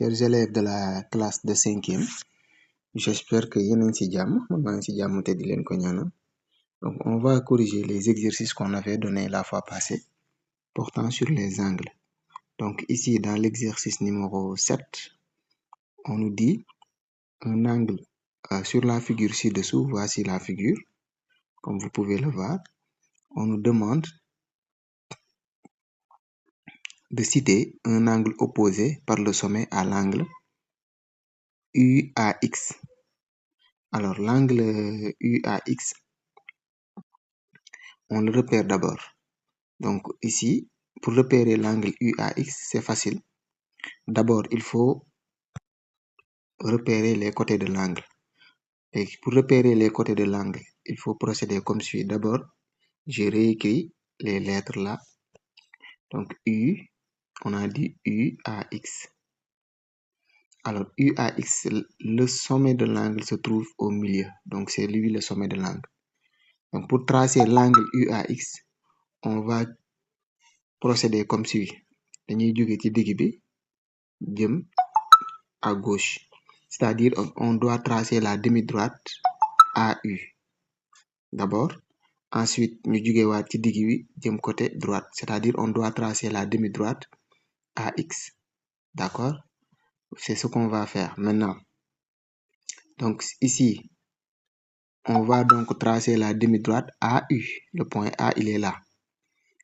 Chers élèves de la classe de 5e, j'espère que vous allez bien. Donc, on va corriger les exercices qu'on avait donnés la fois passée portant sur les angles. Donc, ici, dans l'exercice numéro 7, on nous dit un angle sur la figure ci-dessous. Voici la figure, comme vous pouvez le voir. On nous demande de citer un angle opposé par le sommet à l'angle UAX. Alors, l'angle UAX, on le repère d'abord. Donc, ici, pour repérer l'angle UAX, c'est facile. D'abord, il faut repérer les côtés de l'angle. Et pour repérer les côtés de l'angle, il faut procéder comme suit. D'abord, je réécris les lettres là. Donc, U, on a dit UAX. Alors, UAX, le sommet de l'angle se trouve au milieu. Donc, c'est lui le sommet de l'angle. Donc, pour tracer l'angle UAX, on va procéder comme suit. Dañuy jóge ci digg bi jëm à gauche. C'est-à-dire, on doit tracer la demi-droite AU. D'abord, ensuite, ñu jógewaat ci digg bi jëm côté droite. C'est-à-dire, on doit tracer la demi-droite AX. D'accord? C'est ce qu'on va faire maintenant. Donc, ici, on va donc tracer la demi-droite AU. Le point A, il est là.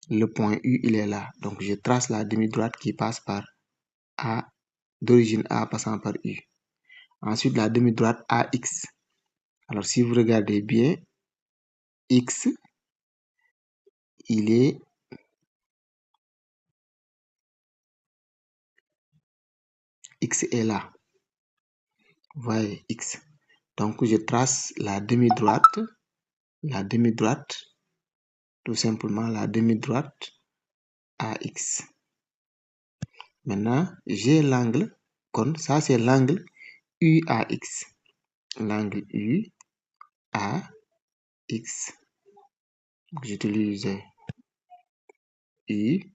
Le point U, il est là. Donc, je trace la demi-droite qui passe par A, d'origine A passant par U. Ensuite, la demi-droite AX. Alors, si vous regardez bien, X, il est X est là. Vous voyez, X. Donc, je trace la demi-droite, tout simplement la demi-droite AX. Maintenant, j'ai l'angle, ça c'est l'angle UAX. L'angle UAX. J'utilise UAX.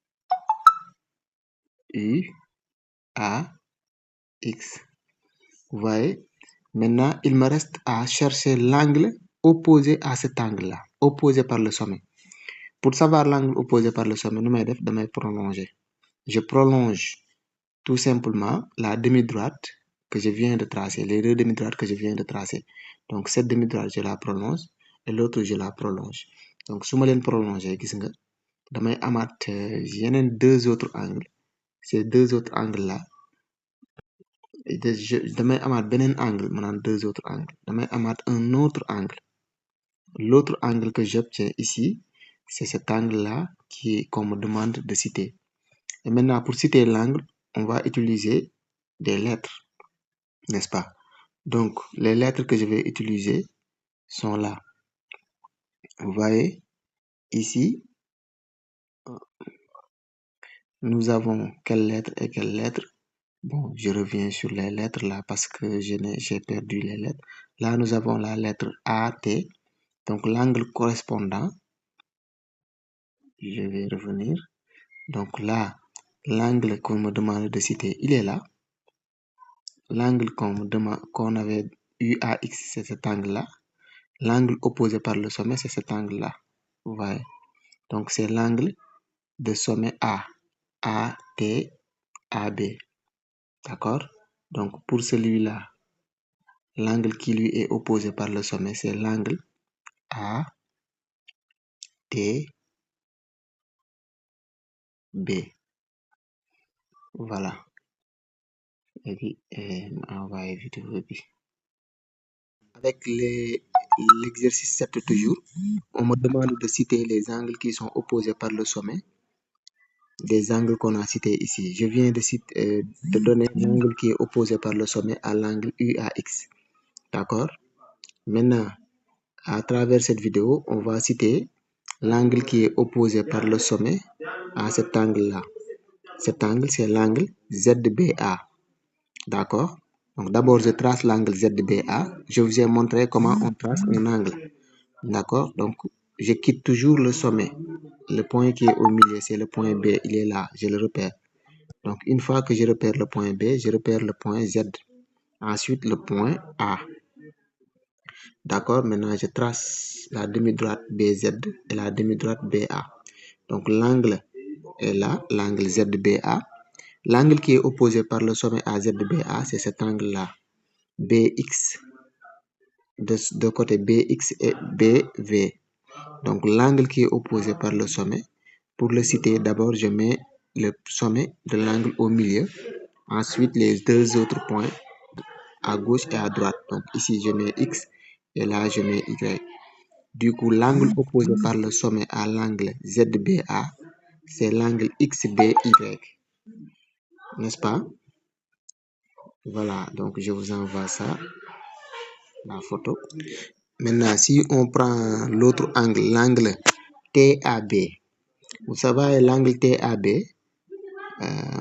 Vous voyez? Maintenant, il me reste à chercher l'angle opposé à cet angle-là, opposé par le sommet. Pour savoir l'angle opposé par le sommet, je vais prolonger. Je prolonge tout simplement la demi-droite que je viens de tracer, les deux demi-droites que je viens de tracer. Donc, cette demi-droite, je la prolonge et l'autre, je la prolonge. Donc, si je les prolonge, je vais avoir deux autres angles. Ces deux autres angles-là, damay amaat beneen angle maanaam deux autres angles damay amaat un autre angle. L'autre angle que j'obtiens ici, c'est cet angle-là qu'on me demande de citer. Et maintenant, pour citer l'angle, on va utiliser des lettres, n'est-ce pas? Donc, les lettres que je vais utiliser sont là. Vous voyez, ici, nous avons quelle lettre et quelle lettre? Bon, je reviens sur les lettres là parce que j'ai perdu les lettres. Là, nous avons la lettre AT. Donc, l'angle correspondant, je vais revenir. Donc là, l'angle qu'on me demande de citer, il est là. L'angle qu'on avait UAX, c'est cet angle-là. L'angle opposé par le sommet, c'est cet angle-là. Vous voyez? Donc, c'est l'angle de sommet A. AT, AB. D'accord? Donc, pour celui-là, l'angle qui lui est opposé par le sommet, c'est l'angle ATB. Voilà. Et puis, on va éviter le répit. Avec l'exercice 7 toujours, on me demande de citer les angles qui sont opposés par le sommet des angles qu'on a cités ici. Je viens de donner l'angle qui est opposé par le sommet à l'angle UAX. D'accord? Maintenant, à travers cette vidéo, on va citer l'angle qui est opposé par le sommet à cet angle-là. Cet angle, c'est l'angle ZBA. D'accord? Donc, d'abord, je trace l'angle ZBA. Je vous ai montré comment on trace un angle. D'accord? Donc, je quitte toujours le sommet. Le point qui est au milieu, c'est le point B. Il est là. Je le repère. Donc, une fois que je repère le point B, je repère le point Z. Ensuite, le point A. D'accord, maintenant je trace la demi-droite BZ et la demi-droite BA. Donc l'angle est là, l'angle ZBA. L'angle qui est opposé par le sommet à ZBA, c'est cet angle-là, BX, de côté BX et BV. Donc l'angle qui est opposé par le sommet, pour le citer, d'abord je mets le sommet de l'angle au milieu, ensuite les deux autres points à gauche et à droite. Donc ici je mets X et là je mets Y. Du coup, l'angle opposé par le sommet à l'angle ZBA, c'est l'angle XBY. N'est-ce pas? Voilà, donc je vous envoie ça, la photo. Maintenant, si on prend l'autre angle, l'angle TAB, vous savez, l'angle TAB,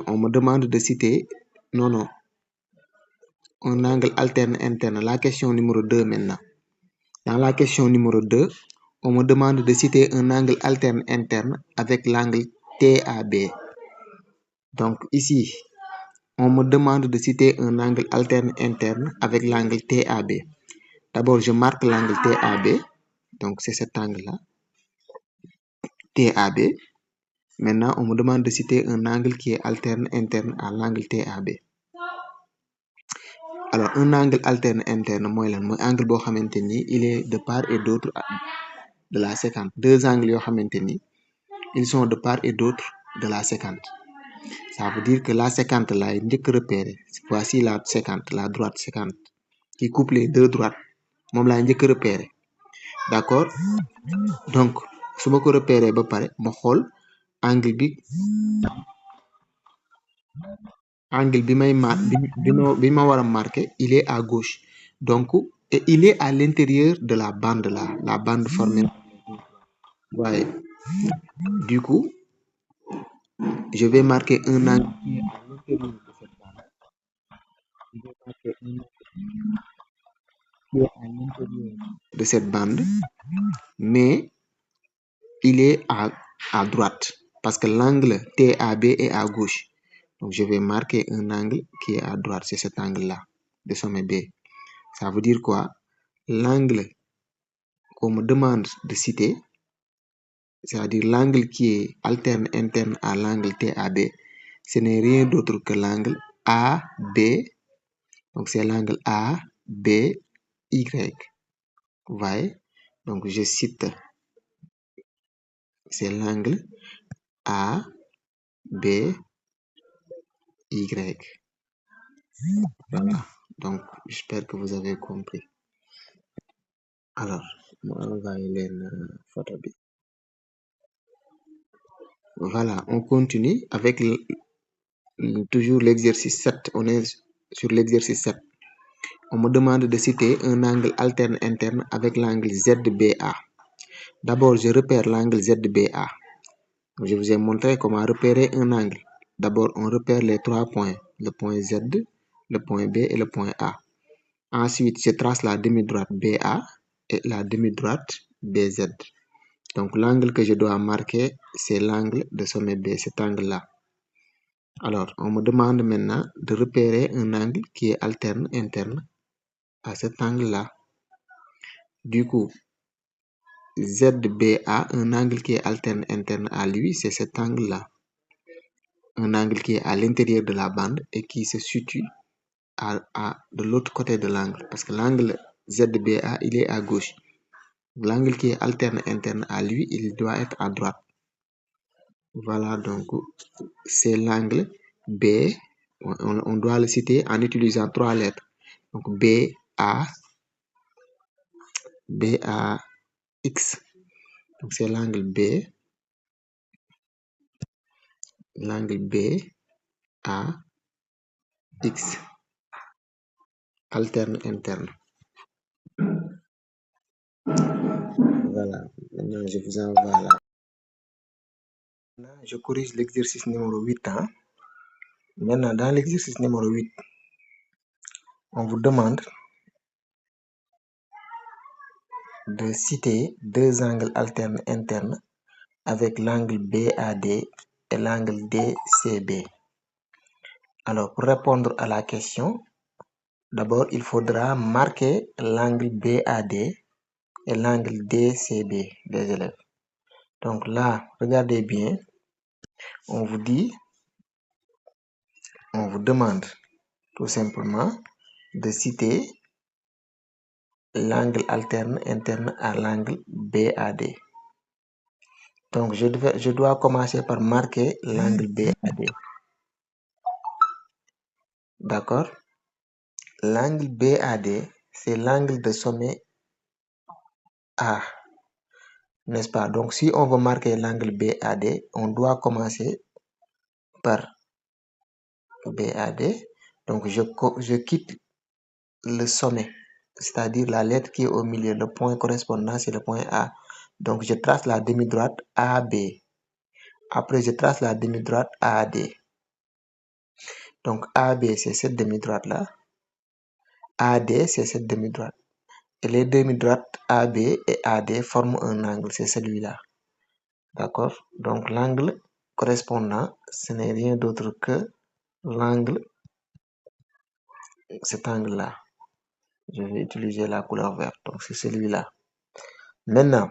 on me demande de citer, non, un angle alterne interne. La question numéro 2 maintenant. Dans la question numéro 2, on me demande de citer un angle alterne interne avec l'angle TAB. Donc ici, on me demande de citer un angle alterne interne avec l'angle TAB. D'abord, je marque l'angle TAB. Donc c'est cet angle-là, TAB. Maintenant, on me demande de citer un angle qui est alterne interne à l'angle TAB. Alors, un angle alterne interne, moi, angle boo xamante ni il est de part et d'autre de la séquente. Deux angles yoo xamante ni ils sont de part et d'autre de la séquente. Ça veut dire que la séquente là est njëkk repéré. Voici la séquente, la droite séquente qui coupe les deux droites. Moom laa njëkk repéré. D'accord? Donc, su ma ko repéré ba pare ma xool angle bi ma war a marqué, il est à gauche. Donc, et il est à l'intérieur de la bande là, la bande formée. Ouais. Du coup, je vais marquer un angle qui est à l'intérieur de cette bande. Je vais marquer un angle qui est à l'intérieur de cette bande, mais il est à droite parce que l'angle TAB est à gauche. Donc, je vais marquer un angle qui est à droite, c'est cet angle-là, de sommet B. Ça veut dire quoi? L'angle qu'on me demande de citer, c'est-à-dire l'angle qui est alterne interne à l'angle TAB, ce n'est rien d'autre que l'angle AB. Donc, c'est l'angle ABY. Vous voyez? Donc, je cite, c'est l'angle ABY. Voilà. Donc, j'espère que vous avez compris. Alors, moi, on va y aller photo B. Voilà, on continue avec toujours l'exercice 7. On est sur l'exercice 7. On me demande de citer un angle alterne interne avec l'angle ZBA. D'abord, je repère l'angle ZBA. Je vous ai montré comment repérer un angle. D'abord, on repère les trois points, le point Z, le point B et le point A. Ensuite, je trace la demi-droite BA et la demi-droite BZ. Donc, l'angle que je dois marquer, c'est l'angle de sommet B, cet angle-là. Alors, on me demande maintenant de repérer un angle qui est alterne interne à cet angle-là. Du coup, ZBA, un angle qui est alterne interne à lui, c'est cet angle-là. Un angle qui est à l'intérieur de la bande et qui se situe de l'autre côté de l'angle. Parce que l'angle ZBA, il est à gauche. L'angle qui est alterne interne à lui, il doit être à droite. Voilà, donc c'est l'angle B. On doit le citer en utilisant trois lettres. Donc BAX. Donc c'est l'angle B. L'angle BAX. Alterne interne. Voilà, maintenant je vous envoie là. Je corrige l'exercice numéro 8. Maintenant, dans l'exercice numéro 8, on vous demande de citer deux angles alternes internes avec l'angle BAD et l'angle DCB. Alors, pour répondre à la question, d'abord, il faudra marquer l'angle BAD et l'angle DCB des élèves. Donc là, regardez bien, on vous demande tout simplement de citer l'angle alterne interne à l'angle BAD. Donc, je dois commencer par marquer l'angle BAD. D'accord? L'angle BAD, c'est l'angle de sommet A, n'est-ce pas? Donc, si on veut marquer l'angle BAD, on doit commencer par BAD. Donc, je quitte le sommet, c'est-à-dire la lettre qui est au milieu. Le point correspondant, c'est le point A. Donc, je trace la demi-droite AB. Après, je trace la demi-droite AD. Donc, AB, c'est cette demi-droite-là. AD, c'est cette demi-droite. Et les demi-droites AB et AD forment un angle, c'est celui-là. D'accord? Donc, l'angle correspondant, ce n'est rien d'autre que l'angle, cet angle-là. Je vais utiliser la couleur verte. Donc, c'est celui-là. Maintenant,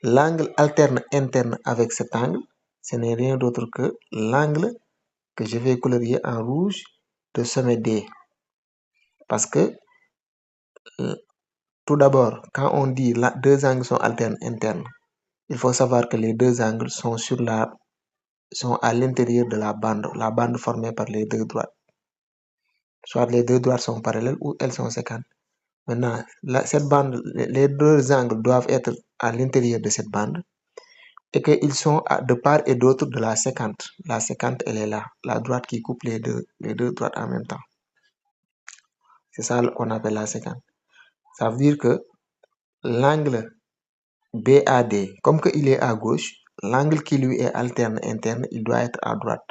l'angle alterne interne avec cet angle, ce n'est rien d'autre que l'angle que je vais colorier en rouge de sommet D. Parce que, tout d'abord, quand on dit deux angles sont alternes internes, il faut savoir que les deux angles sont à l'intérieur de la bande formée par les deux droites. Soit les deux droites sont parallèles ou elles sont sécantes. Maintenant, cette bande, les deux angles doivent être à l'intérieur de cette bande et qu'ils sont de part et d'autre de la sécante. La sécante, elle est là, la droite qui coupe les deux droites en même temps. C'est ça qu'on appelle la sécante. Ça veut dire que l'angle BAD, comme qu'il est à gauche, l'angle qui lui est alterne interne, il doit être à droite.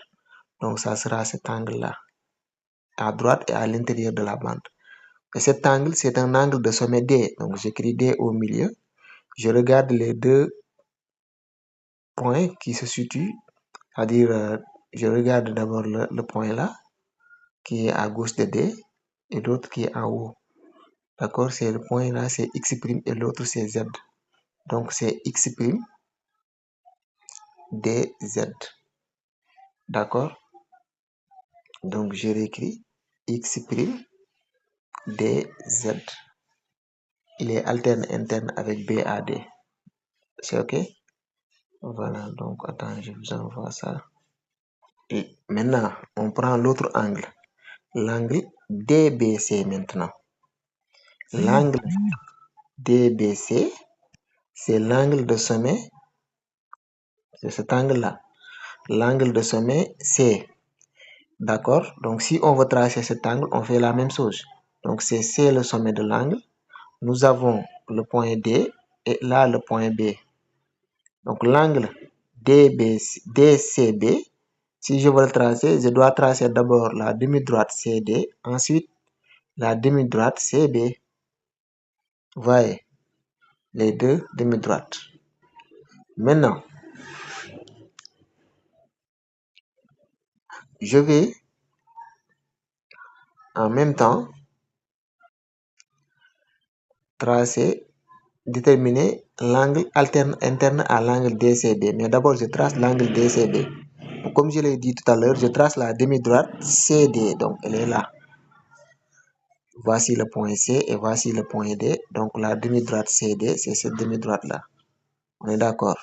Donc, ça sera cet angle-là, à droite et à l'intérieur de la bande. Et cet angle, c'est un angle de sommet D. Donc, j'écris D au milieu. Je regarde les deux points qui se situent, c'est-à-dire, je regarde d'abord le point là, qui est à gauche de D, et l'autre qui est en haut. D'accord? C'est le point là, c'est X' et l'autre c'est Z. Donc, c'est X', D, Z. D'accord? Donc, je réécris X', D, Z. Il est alterne interne avec BAD. C'est OK? Voilà, donc attends, je vous envoie ça. Et maintenant, on prend l'autre angle. L'angle DBC maintenant. L'angle DBC, c'est l'angle de sommet. C'est cet angle-là. L'angle de sommet C. D'accord? Donc, si on veut tracer cet angle, on fait la même chose. Donc, c'est C le sommet de l'angle. Nous avons le point D et là le point B. Donc, l'angle DCB, si je veux le tracer, je dois tracer d'abord la demi-droite CD, ensuite la demi-droite CB. Vous voyez, les deux demi-droites. Maintenant, je vais en même temps déterminer l'angle interne à l'angle DCB. Mais d'abord, je trace l'angle DCB. Comme je l'ai dit tout à l'heure, je trace la demi-droite CD. Donc, elle est là. Voici le point C et voici le point D. Donc, la demi-droite CD, c'est cette demi-droite-là. On est d'accord?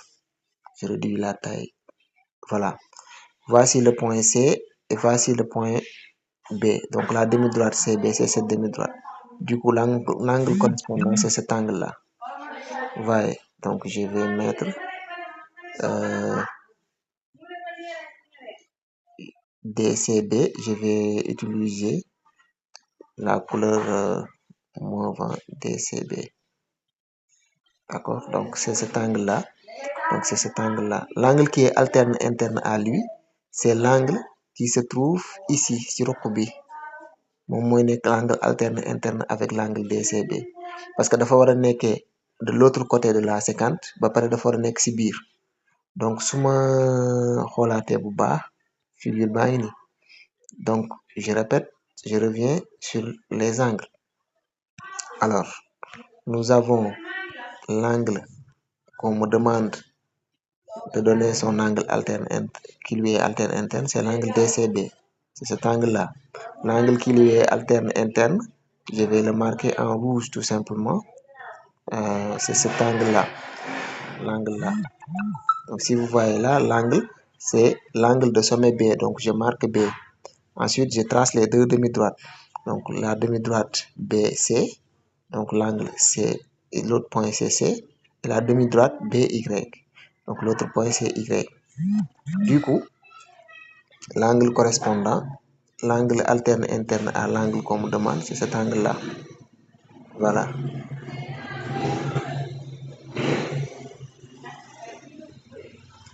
Je réduis la taille. Voilà. Voici le point C et voici le point B. Donc, la demi-droite CB, c'est cette demi-droite. Du coup, l'angle correspondant, c'est cet angle-là. Vous voyez? Donc, je vais mettre DCB. Je vais utiliser la couleur mauve DCB. D'accord? Donc, c'est cet angle-là. Donc, c'est cet angle-là. L'angle qui est alterne interne à lui, c'est l'angle qui se trouve ici, sur Rokubi. Mon mooy nekk l'angle alterne interne avec l'angle DCB. Parce que dafa war a nekkee de l'autre côté de la sécante, ba pare dafa war a nekk si biir. Donc, su ma xoolaatee bu baax, figure baa ngi nii. Donc, je répète, je reviens sur les angles. Alors, nous avons l'angle qu'on me demande de donner son angle alterne qui lui est alterne interne, c'est l'angle DCB. C'est cet angle-là. L'angle qui lui est alterne interne, je vais le marquer en rouge tout simplement. C'est cet angle-là. L'angle-là. Donc, si vous voyez là, l'angle, c'est l'angle de sommet B. Donc, je marque B. Ensuite, je trace les deux demi-droites. Donc, la demi-droite BC, donc l'angle C, et l'autre point c'est C, et la demi-droite BY. Donc, l'autre point c'est Y. Du coup, l'angle correspondant, l'angle alterne interne à l'angle qu'on me demande, c'est cet angle-là. Voilà.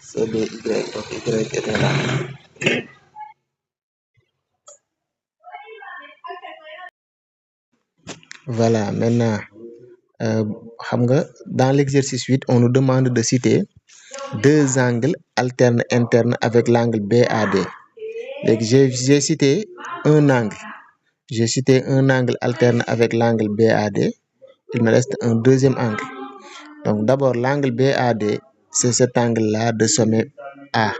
C'est BY, donc Y était là. Voilà, maintenant, dans l'exercice 8, on nous demande de citer deux angles alternes internes avec l'angle BAD. J'ai cité un angle. J'ai cité un angle alterne avec l'angle BAD. Il me reste un deuxième angle. Donc d'abord, l'angle BAD, c'est cet angle-là de sommet A.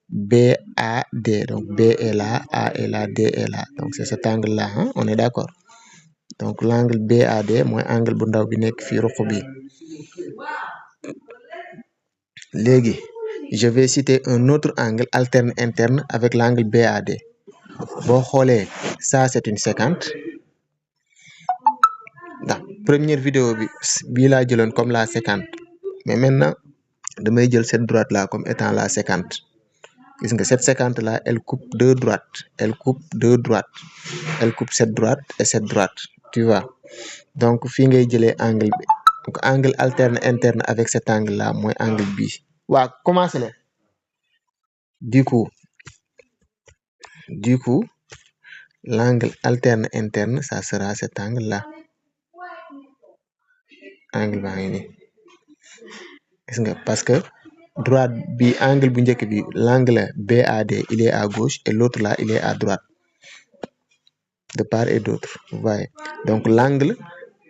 BAD. Donc B est là, A est là, D est là. Donc c'est cet angle-là, hein? On est d'accord. Donc l'angle BAD, moi, angle bu ndaw bi nekk fii ruq bi. Léegi, je vais citer un autre angle alterne interne avec l'angle BAD. Boo xoolee, ça c'est une séquente. Dans première vidéo bi laa jëloon comme la séquente. Mais maintenant, damay jël cette droite là comme étant la séquente. Gis nga cette séquente là, elle coupe deux droites. Elle coupe deux droites. Elle coupe cette droite et cette droite. Tu vois. Donc fii ngay jëlee angle bi. Donc angle alterne interne avec cet angle là mooy angle bi. Waaw commencé leen. Du coup, l'angle alterne interne, ça sera cet angle là. Angle baa ngi nii. Gis nga parce que droite bi angle bu njëkk bi l'angle BAD il est à gauche et l'autre là il est à droite de part et d'autre, vous voyez. Donc l'angle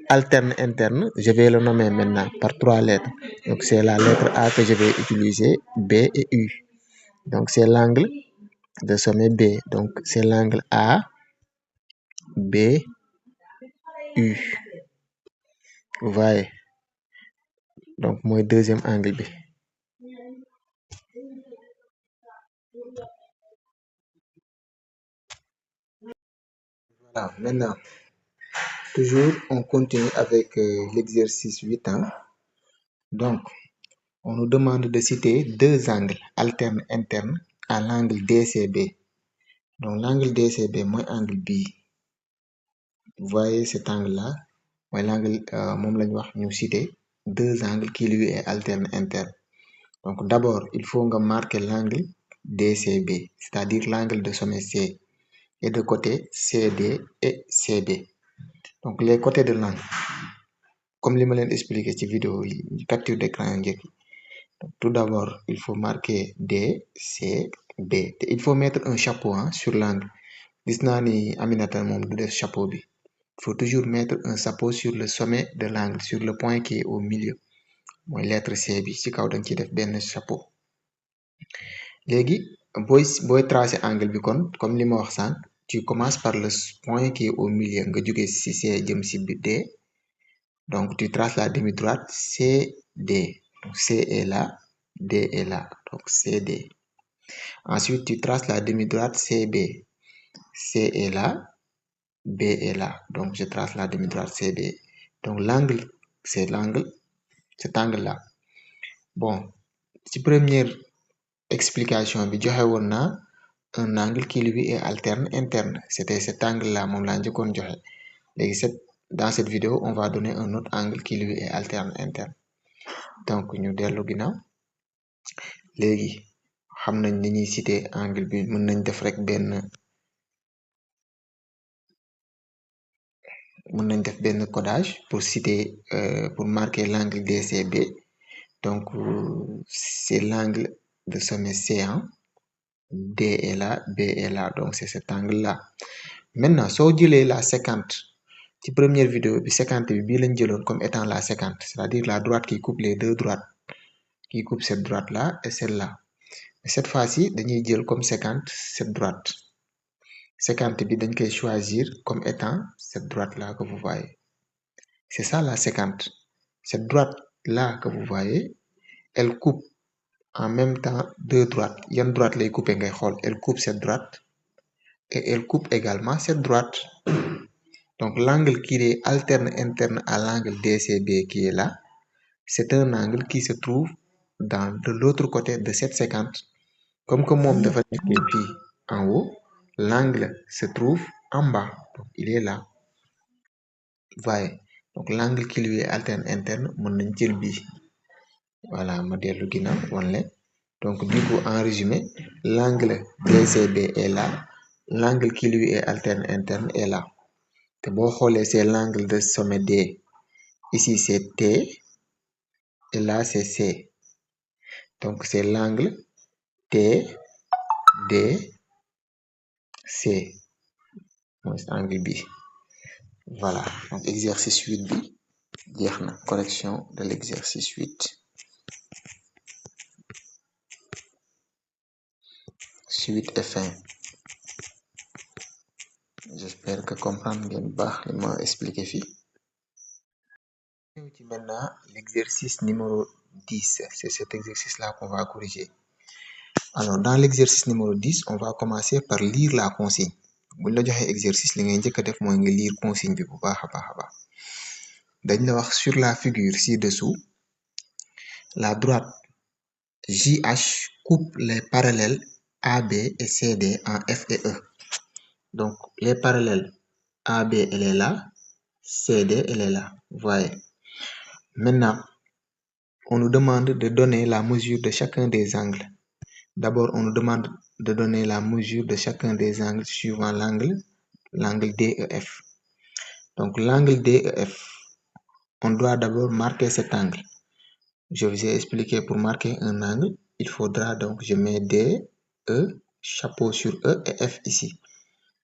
alterne interne, je vais le nommer maintenant par trois lettres. Donc c'est la lettre A que je vais utiliser, B et U. Donc c'est l'angle de sommet B. Donc c'est l'angle A, B, U. Vous voyez. Donc mooy deuxième angle bi. Voilà, maintenant, toujours on continue avec l'exercice 8 ans. Donc, on nous demande de citer deux angles alternes internes à l'angle DCB. Donc, l'angle DCB, moi, angle B. Vous voyez cet angle-là, moi, l'angle, nous citer deux angles qui lui est alterne interne. Donc, d'abord, il faut marquer l'angle DCB, c'est-à-dire l'angle de sommet C. Et de côté CD et CB. Donc, les côtés de l'angle, comme je l'ai expliqué dans la vidéo, capture d'écran. Tout d'abord, il faut marquer D, C, B. Il faut mettre un chapeau sur l'angle. Gis naa ni Aminata moom du def chapeau bi. Il faut toujours mettre un chapeau sur le sommet de l'angle, sur le point qui est au milieu. Mooy lettre C bi ci kaw danga ciy def benn chapeau. Léegi booy tracer angle bi kon comme li ma wax sànq, tu commences par le point qui est au milieu nga jóge ci C jëm ci D. Donc tu traces la demi-droite CD. Donc C est là, D est là. Donc CD. Ensuite, tu traces la demi-droite CB. C est là, B est là. Donc je trace la demi-droite CB. Donc l'angle, c'est l'angle, cet angle-là. Bon, ci première explication bi joxe woon naa un angle qui lui est alterne interne. C'était cet angle-là moom laa njëkkoon joxe. Léegi dans cette vidéo, on va donner un autre angle qui lui est alterne interne. Donc ñu dellu ginnaaw léegi xam nañ ni ñuy citer angle bi mën nañ def rek benn codage pour citer pour marquer l'angle DCB. Donc c'est l'angle de sommet C1. D est là, B est là. Donc, c'est cet angle-là. Maintenant, si on dit la séquente, la première vidéo, la séquente, comme étant la séquente, c'est-à-dire la droite qui coupe les deux droites, qui coupe cette droite-là et celle-là. Cette fois-ci, on dire comme séquente cette droite. Séquente, on peut choisir comme étant cette droite-là que vous voyez. C'est ça la séquente. Cette droite-là que vous voyez, elle coupe en même temps deux droites. Il y a une droite qui coupe, elle coupe cette droite et elle coupe également cette droite. Donc l'angle qui est alterne interne à l'angle DCB qui est là, c'est un angle qui se trouve de l'autre côté de cette séquente. Comme que mon devait être en haut, l'angle se trouve en bas. Donc il est là. Voyez. Donc l'angle qui lui est alterne interne, mon bi. Voilà, modèle le donc du coup en résumé, l'angle DCB est là, l'angle qui lui est alterne interne est là. C'est l'angle de sommet D. Ici c'est T et là c'est C. Donc c'est l'angle T, D, C. C'est angle B. Voilà, donc exercice 8B. Correction de l'exercice 8. Suite et fin. J'espère que comprendre bien baax li ma expliqué ici. Maintenant, l'exercice numéro 10. C'est cet exercice-là qu'on va corriger. Alors, dans l'exercice numéro 10, on va commencer par lire la consigne. Bu la joxee exercice li ngay njëkk a def mooy nga lire consigne bi bu baax a baax. Dañ la wax sur la figure ci-dessous, la droite JH coupe les parallèles AB et CD en F et E. Donc, les parallèles AB, elle est là, CD, elle est là. Voyez. Maintenant, on nous demande de donner la mesure de chacun des angles. D'abord, on nous demande de donner la mesure de chacun des angles suivant l'angle DEF. Donc, l'angle DEF, on doit d'abord marquer cet angle. Je vous ai expliqué pour marquer un angle, il faudra donc, je mets D, E, chapeau sur E et F ici.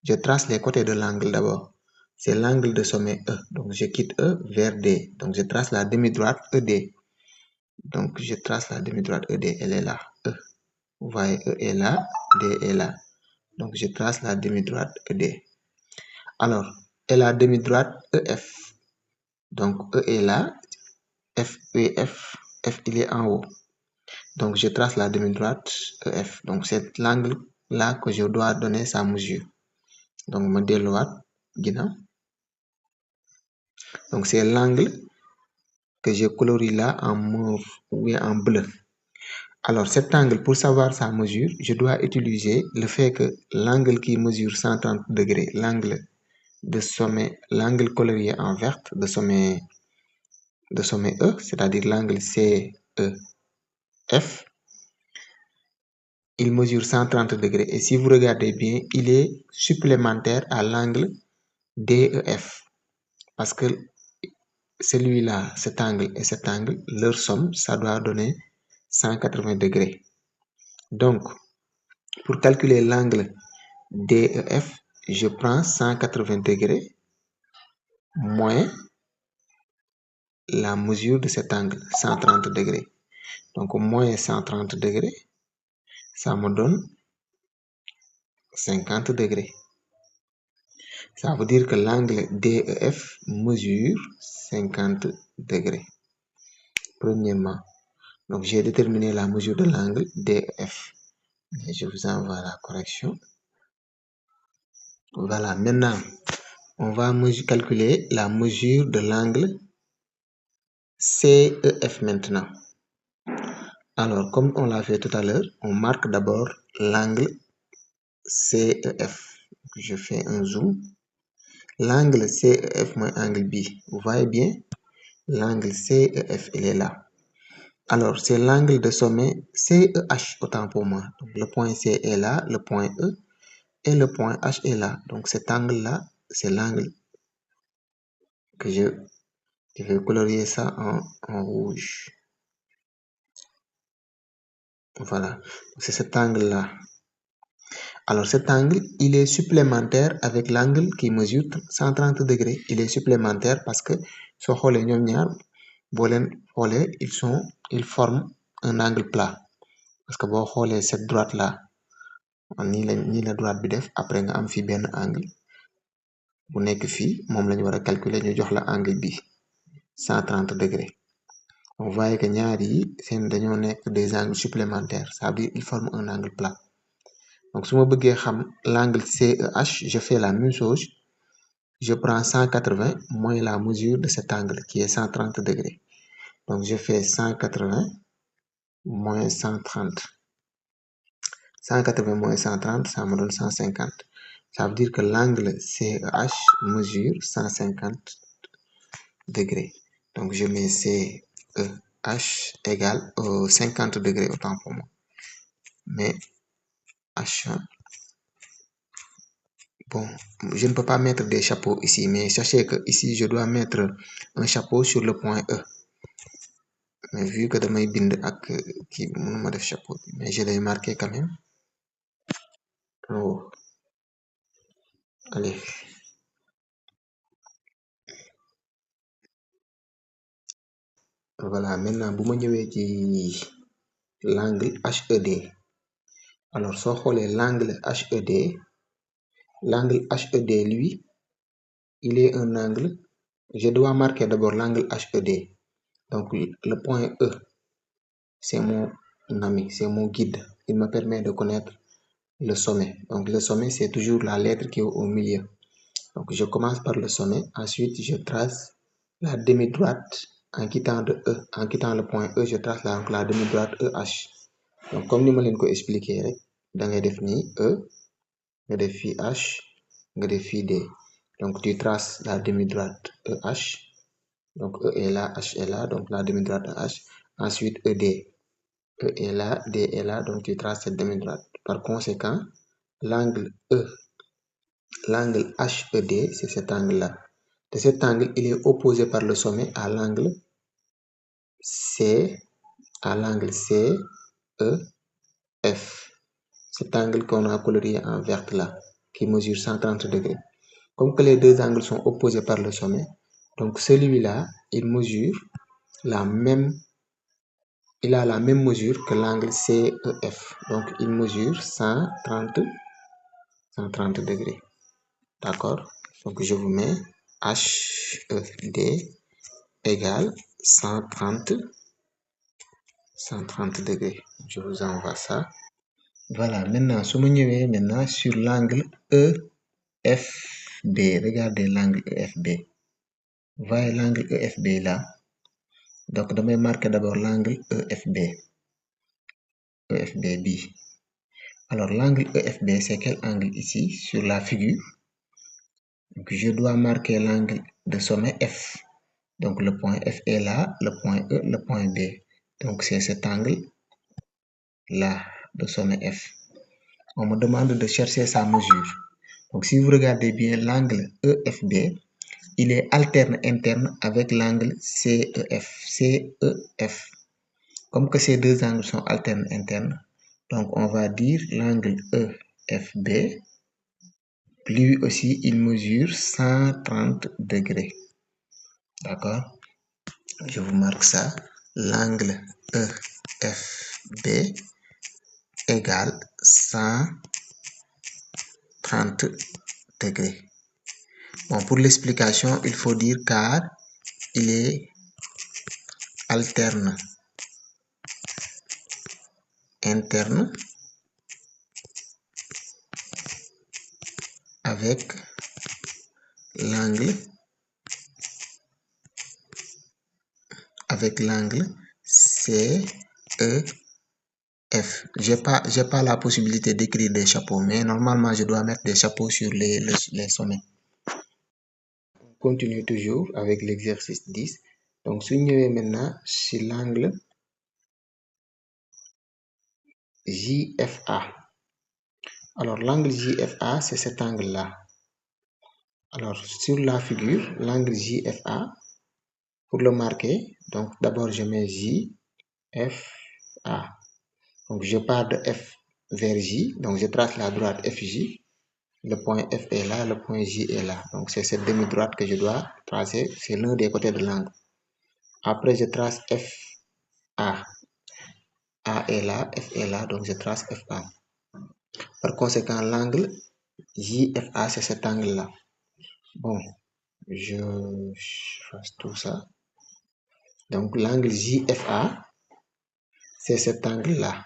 Je trace les côtés de l'angle d'abord. C'est l'angle de sommet E. Donc, je quitte E vers D. Donc, je trace la demi-droite ED. Donc, je trace la demi-droite ED. Elle est là. E. Vous voyez, E est là, D est là. Donc, je trace la demi-droite ED. Alors, et la demi-droite EF. Donc, E est là, F, F, il est en haut. Donc, je trace la demi-droite EF. Donc, c'est l'angle là que je dois donner sa mesure. Donc, modèle droite, donc, c'est l'angle que je colorie là en mauve ou en bleu. Alors, cet angle, pour savoir sa mesure, je dois utiliser le fait que l'angle qui mesure 130 degrés, l'angle de sommet, l'angle colorié en vert de sommet E, c'est-à-dire l'angle CEF, il mesure 130 degrés. Et si vous regardez bien, il est supplémentaire à l'angle DEF. Parce que celui-là, cet angle et cet angle, leur somme, ça doit donner 180 degrés. Donc, pour calculer l'angle DEF, je prends 180 degrés moins la mesure de cet angle, 130 degrés. Donc, moins 130 degrés, ça me donne 50 degrés. Ça veut dire que l'angle DEF mesure 50 degrés. Premièrement, donc j'ai déterminé la mesure de l'angle DEF. Et je vous envoie la correction. Voilà, maintenant, on va calculer la mesure de l'angle CEF maintenant. Alors, comme on l'a fait tout à l'heure, on marque d'abord l'angle CEF. Je fais un zoom. L'angle CEF moins angle B. Vous voyez bien? L'angle CEF, il est là. Alors, c'est l'angle de sommet CEH, autant pour moi. Donc, le point C est là, le point E, et le point H est là. Donc, cet angle-là, c'est l'angle que je vais colorier ça en rouge. Voilà. C'est cet angle-là Alors cet angle, il est supplémentaire avec l'angle qui mesure 130 degrés. Il est supplémentaire parce que soo xoolee ñoom ñaar boo leen xoolee ils forment un angle plat. Parce que boo xoolee cette droite là nii la droite bi def après nga am fi benn angle bu nekk fii moom la ñu war a calculer ñu jox la angle bi 130 degrés. On voit que ñaar yi seen dañoo nekk des angles supplémentaires, ça veut dire ils forment un angle plat. Donc su ma bëggee xam l'angle CEH, je fais la même chose, je prends 180 moins la mesure de cet angle qui est 130 degrés. Donc je fais 180 moins 130. 180 moins 130, ça me donne 150. Ça veut dire que l'angle CEH mesure 150 degrés. Donc je mets CEH égale 50 degrés autant pour moi. Mais H1, bon, je ne peux pas mettre des chapeaux ici, mais sachez que ici je dois mettre un chapeau sur le point E. Mais vu que damay bind ak kii mënuma def chapeau, mais je l'ai marqué quand même. Oh. Allez. Voilà, maintenant bu ma ñëwee ci l'angle HED. Alors soo xoolee l'angle HED lui, il est un angle, je dois marquer d'abord l'angle HED. Donc le point E, c'est mon ami, c'est mon guide. Il me permet de connaître le sommet. Donc le sommet, c'est toujours la lettre qui est au milieu. Donc je commence par le sommet, ensuite je trace la demi-droite en quittant le point E, je trace la demi-droite EH. Donc comme ni ma leen ko expliquer rek da ngay def nii E nga def fii H nga def fii D. Donc tu traces la demi-droite EH, donc E est là, H est là, donc la demi-droite EH. Ensuite ED, E est là, D est là, donc tu traces cette demi-droite. Par conséquent, l'angle HED, c'est cet angle-là. De cet angle, il est opposé par le sommet à l'angle CEF. Cet angle qu'on a colorié en vert là, qui mesure 130 degrés. Comme que les deux angles sont opposés par le sommet, donc celui-là, il a la même mesure que l'angle CEF. Donc il mesure 130 degrés. D'accord? Donc je vous mets HED égale 130 degrés. Je vous envoie ça. Voilà, maintenant, su ma ñëwee maintenant sur l'angle EFB. Regardez l'angle EFB. Vous voyez l'angle EFB là. Donc damay marquer d'abord l'angle EFB. EFB. Alors l'angle EFB, c'est quel angle ici sur la figure? Donc je dois marquer l'angle de sommet F. Donc le point F est là, le point E, le point B. Donc c'est cet angle-là de sommet F. On me demande de chercher sa mesure. Donc si vous regardez bien l'angle EFB, il est alterne interne avec l'angle CEF. Comme que ces deux angles sont alternes internes, donc on va dire l'angle EFB, lui aussi il mesure 130 degrés. D'accord? Je vous marque ça. L'angle EFB égale 130 degrés. Bon, pour l'explication, il faut dire car il est alterne interne avec l'angle CEF. J'ai pas la possibilité d'écrire des chapeaux, mais normalement je dois mettre des chapeaux sur les sommets. On continue toujours avec l'exercice 10. Donc su ñëwee maintenant sur l'angle JFA. Alors l'angle JFA, c'est cet angle-là. Alors sur la figure, l'angle JFA, pour le marquer, donc d'abord je mets JFA. Donc je pars de F vers J. Donc, je trace la droite FJ. Le point F est là, le point J est là. Donc, c'est cette demi-droite que je dois tracer. C'est l'un des côtés de l'angle. Après, je trace FA. A est là, F est là, donc je trace FA. Par conséquent, l'angle JFA, c'est cet angle-là. Bon, je fasse tout ça. Donc, l'angle JFA, c'est cet angle-là.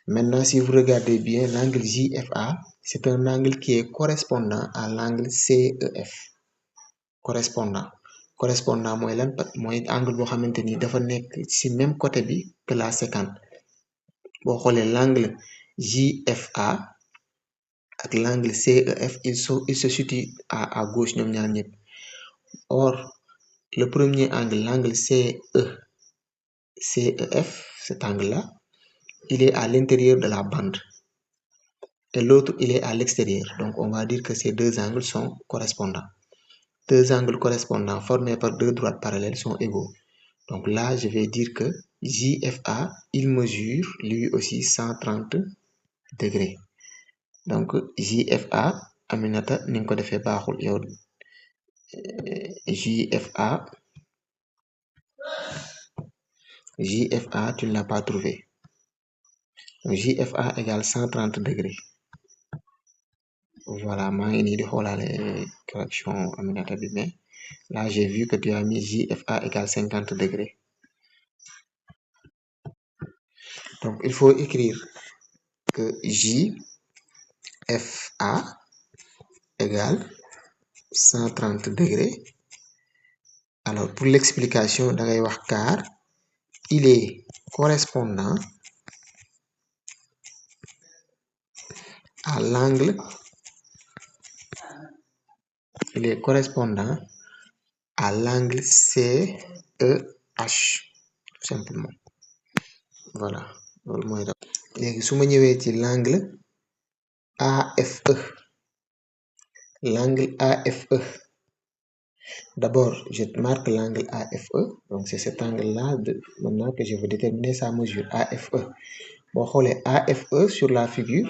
Maintenant, si vous regardez bien, l'angle JFA, c'est un angle qui est correspondant à l'angle CEF. Correspondant. Correspondant mooy lan mooy angle boo xamante ni dafa nekk ci même côté bi que la sécante. Boo xoolee l'angle JFA ak l'angle CEF il se situe à gauche ñoom ñaar ñëpp. Or, le premier angle, l'angle CEF, cet angle-là, il est à l'intérieur de la bande. Et l'autre, il est à l'extérieur. Donc, on va dire que ces deux angles sont correspondants. Deux angles correspondants formés par deux droites parallèles sont égaux. Donc là, je vais dire que JFA, il mesure lui aussi 130 degrés. Donc, JFA, Aminata, ni nga ko defee baaxul yow JFA, tu ne l'as pas trouvé. Donc, JFA égale 130 degrés. Voilà, maa ngi nii di xoolaale correction Aminata bi, mais là, j'ai vu que tu as mis JFA égale 50 degrés. Donc, il faut écrire que JFA égale 130 degrés. Alors, pour l'explication, da ngay wax car il est correspondant à l'angle, il est correspondant à l'angle CEH, tout simplement. Voilà. loolu mooy def léegi su ma ñëwee ci l'angle AFE. L'angle AFE. D'abord, je marque l'angle AFE. Donc, c'est cet angle-là maintenant que je veux déterminer sa mesure. AFE. Bon, xoolee AFE sur la figure,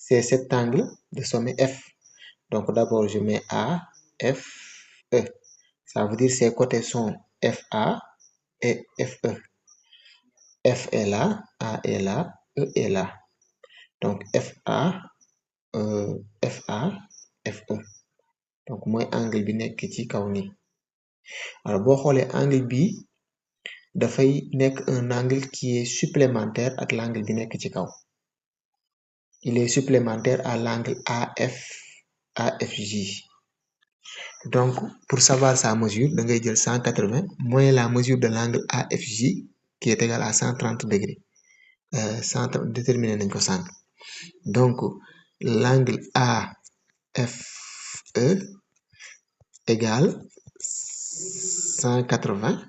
c'est cet angle de sommet F. Donc, d'abord, je mets AFE. Ça veut dire ses côtés sont FA et FE. F est là, A est là, E est là. Donc, FA, FE. Donc, mooy angle bi nekk ci kaw nii. Alors, boo xoolee angle bi dafay nekk un angle qui est supplémentaire ak l'angle bi nekk ci kaw. Il est supplémentaire à l'angle AFJ. Donc, pour savoir sa mesure, da ngay jël 180 moins la mesure de l'angle AFJ qui est égal à 130 degrés. 130 déterminé nañ ko sànq. Donc, l'angle AFE égale 180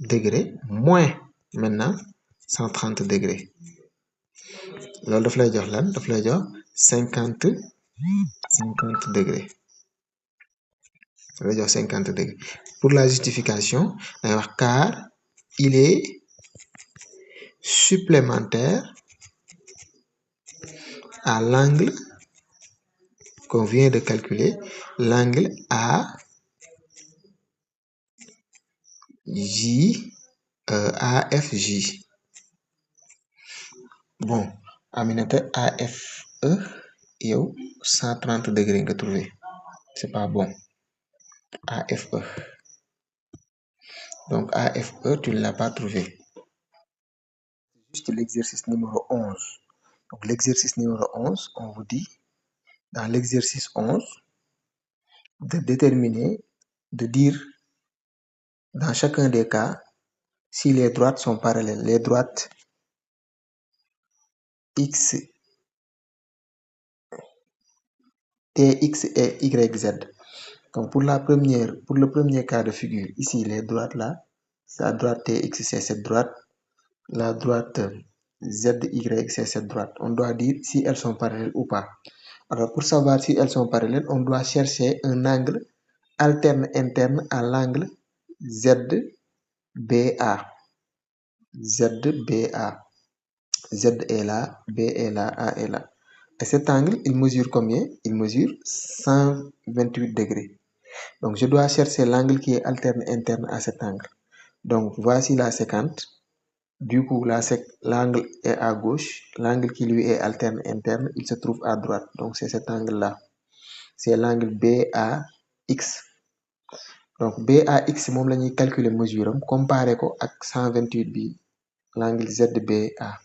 degrés moins maintenant 130 degrés. loolu daf lay jox lan daf lay jox 50 degrés. daf lay jox 50 degrés. Pour la justification day wax car il est supplémentaire à l'angle qu'on vient de calculer, l'angle AFJ. Bon, Aminata, AFE, yow 130 degrés nga trouvé. C'est pas bon. AFE. Donc, AFE, tu ne l'as pas trouvé. Juste l'exercice numéro 11. Donc, l'exercice numéro 11, on vous dit, dans l'exercice 11, de déterminer, de dire, dans chacun des cas, si les droites sont parallèles. Les droites X, TX et YZ. Donc, pour le premier cas de figure, ici, les droites là, la droite TX, c'est cette droite. La droite ZY, c'est cette droite. On doit dire si elles sont parallèles ou pas. Alors, pour savoir si elles sont parallèles, on doit chercher un angle alterne interne à l'angle ZBA. ZBA. Z est là, B est là, A est là. Et cet angle, il mesure combien? Il mesure 128 degrés. Donc, je dois chercher l'angle qui est alterne interne à cet angle. Donc, voici la séquente. Du coup, l'angle est à gauche. L'angle qui lui est alterne interne, il se trouve à droite. Donc, c'est cet angle-là. C'est l'angle BAX. Donc, BAX, moom la ñuy calculer mesure am comparé ko ak 128 bi, l'angle ZBA.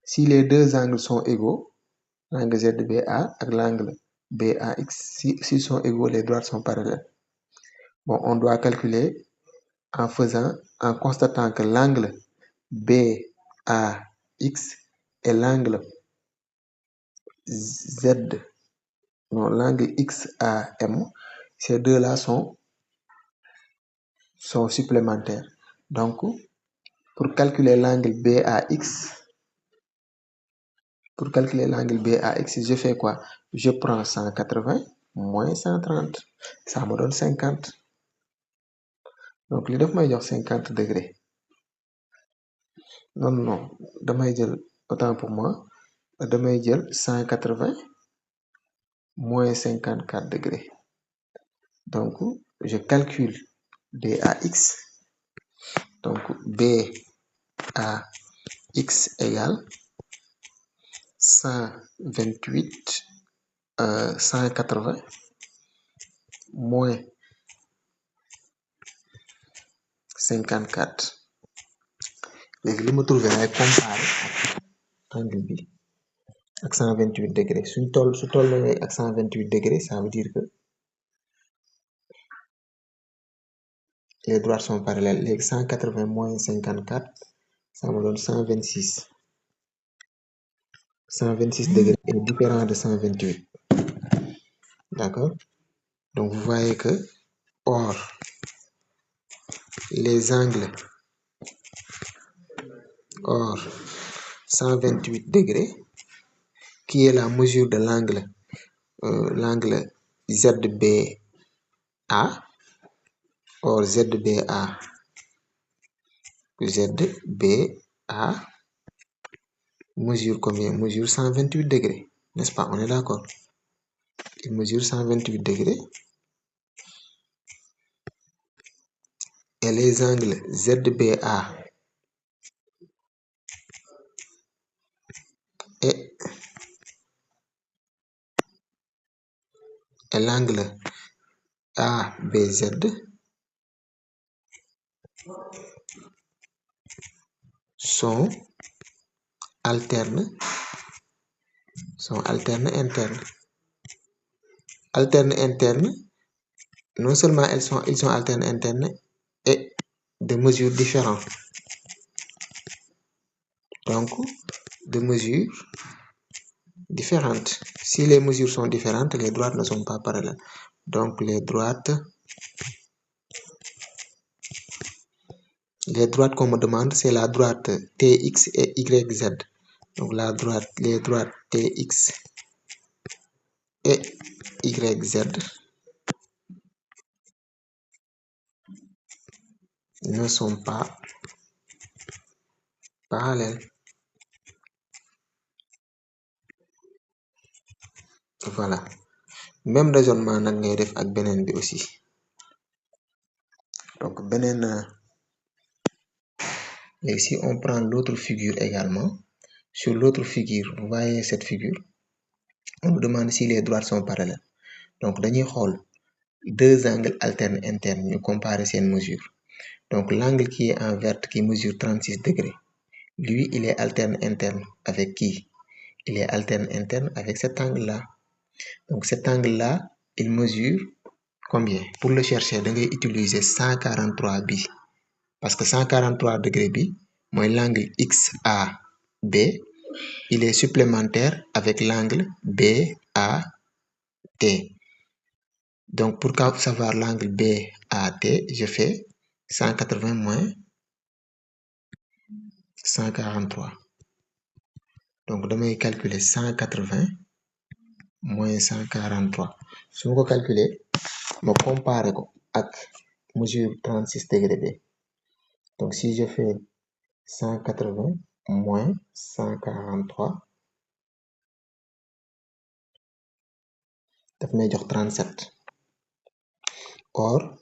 Si les deux angles sont égaux, l'angle ZBA ak l'angle BAX, s'ils sont égaux, les droites sont parallèles. Bon, on doit calculer en constatant que l'angle BAX et l'angle l'angle XAM, ces deux-là sont supplémentaires. Donc, pour calculer l'angle BAX, je fais quoi? Je prends 180 moins 130. Ça me donne 50. Donc, li daf may jox 50 degrés. Non. Autant pour moi. Damay jël 180 moins 54 degrés. Donc, je calcule BAX. Donc, BAX égale 128, 180 moins 54. léegi li ma trouvé laay comparé ak angle bi ak 128 degrés. su tolloo ak 128 degrés, ça veut dire que les droites sont parallèles. léegi 180 moins 54, ça me donne 126. 126 degrés est différent de 128. D'accord? Donc, vous voyez que, or, les angles, 128 degrés, qui est la mesure de l'angle ZBA, or ZBA mesure combien? Mesure 128 degrés, n'est-ce pas? On est d'accord? Il mesure 128 degrés. Et les angles ZBA et l'angle ABZ sont alternes internes. Alternes internes, non seulement ils sont alternes internes et de mesures différentes. Donc, de mesures différentes. Si les mesures sont différentes, les droites ne sont pas parallèles. Donc, les droites qu'on me demande, c'est la droite TX et YZ. Donc, les droites TX et YZ ne sont pas parallèles. Voilà. Même raisonnement nag ngay def ak beneen bi aussi. Donc, si on prend l'autre figure également, sur l'autre figure, vous voyez cette figure, on nous demande si les droites sont parallèles. Donc, dañuy xool deux angles alternes internes, ñu comparer ces mesures. Donc, l'angle qui est en vert, qui mesure 36 degrés, lui, il est alterne interne avec qui? Il est alterne interne avec cet angle-là. Donc, cet angle-là, il mesure combien? Pour le chercher, da ngay utiliser 143 bi. Parce que 143 degrés bi, mooy l'angle XAB, il est supplémentaire avec l'angle BAT. Donc, pour savoir l'angle BAT, je fais 180 moins 143. Donc, damay calculer 180 moins 143. su ma ko calculer, ma comparer ko ak mesure 36 degrés bi. Donc, si je fais 180 moins 143 daf may jox 37. Or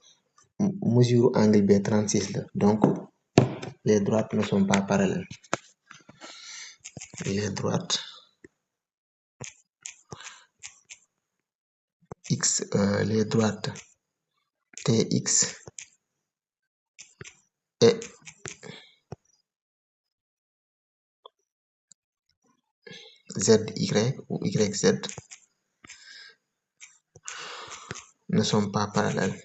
mesure angle B 36 la, donc les droites ne sont pas parallèles. Les droites les droites TX et ZY ou YZ ne sont pas parallèles.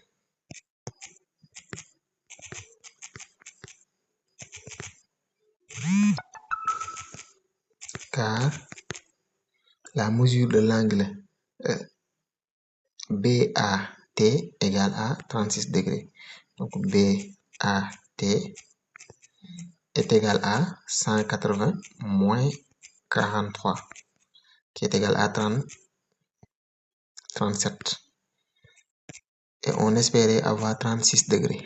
Car la mesure de l'angle BAT égale à 36 degrés. Donc BAT est égal à 180 moins 43, qui est égal à 37. Et on espérait avoir 36 degrés.